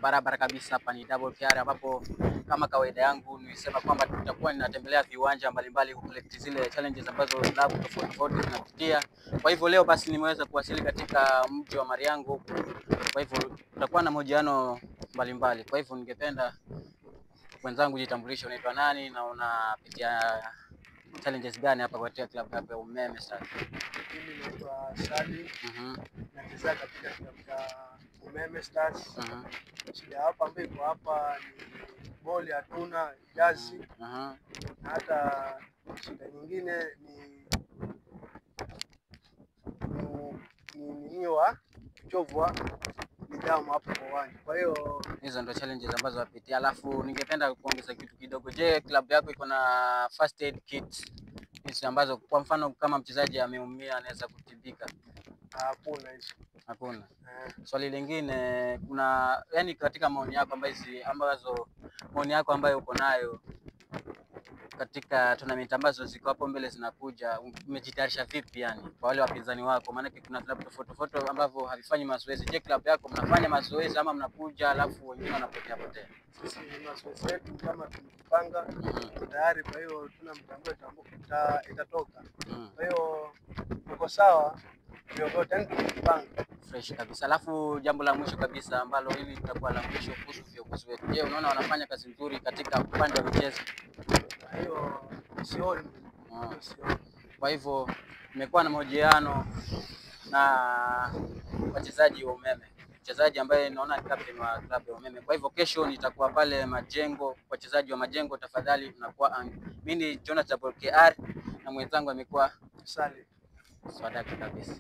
Barabara kabisa. Hapa ni Double KR ambapo kama kawaida yangu nilisema kwamba tutakuwa ninatembelea viwanja mbalimbali kukolekti zile challenges ambazo klabu tofauti tofauti zinapitia. Kwa hivyo leo basi nimeweza kuwasili katika mji wa Mariango. Kwa hivyo tutakuwa na mahojiano mbalimbali. Kwa hivyo ningependa wenzangu jitambulishe, unaitwa nani na unapitia challenges gani hapa kwa klabu ya Umeme Stars? Mimi naitwa Sali. Nacheza katika klabu ya Umeme Stars. Shida hapa ambayo iko hapa ni boli hatuna, jazi. Na hata shida nyingine ni wa uchovu wa nidhamu hapo kwa uwanja. Kwa hiyo hizo ndio challenges ambazo wapitia. Alafu ningependa kuongeza kitu kidogo. Je, klabu yako iko na first aid kit hizo ambazo kwa mfano kama mchezaji ameumia anaweza kutibika? Hakuna hizo. Hakuna. Swali lingine, kuna yani katika maoni yako ambayo uko nayo katika tournament ambazo ziko hapo mbele zinakuja, umejitayarisha vipi yani kwa wale wapinzani wako? Maana kuna klabu tofauti tofauti ambavyo havifanyi mazoezi. Je, klabu yako mnafanya mazoezi ama mnakuja alafu wengine wanapotea potea? Sisi mazoezi yetu kama tumepanga tayari, kwa hiyo tuna mpango itatoka. Kwa hiyo uko sawa, ndio tumepanga fresh kabisa. Alafu jambo la mwisho kabisa ambalo hili litakuwa la mwisho kuhusu viongozi wetu. Je, unaona wanafanya kazi nzuri katika upande wa michezo? Hiyo sioni. Kwa hivyo nimekuwa na mahojiano na wachezaji wa Umeme, mchezaji ambaye naona ni captain wa klabu ya Umeme. Kwa hivyo kesho nitakuwa pale Majengo, wachezaji wa Majengo tafadhali mnakuwa mimi ni Jonathan Double KR na mwenzangu amekuwa Sali. Swadaki kabisa.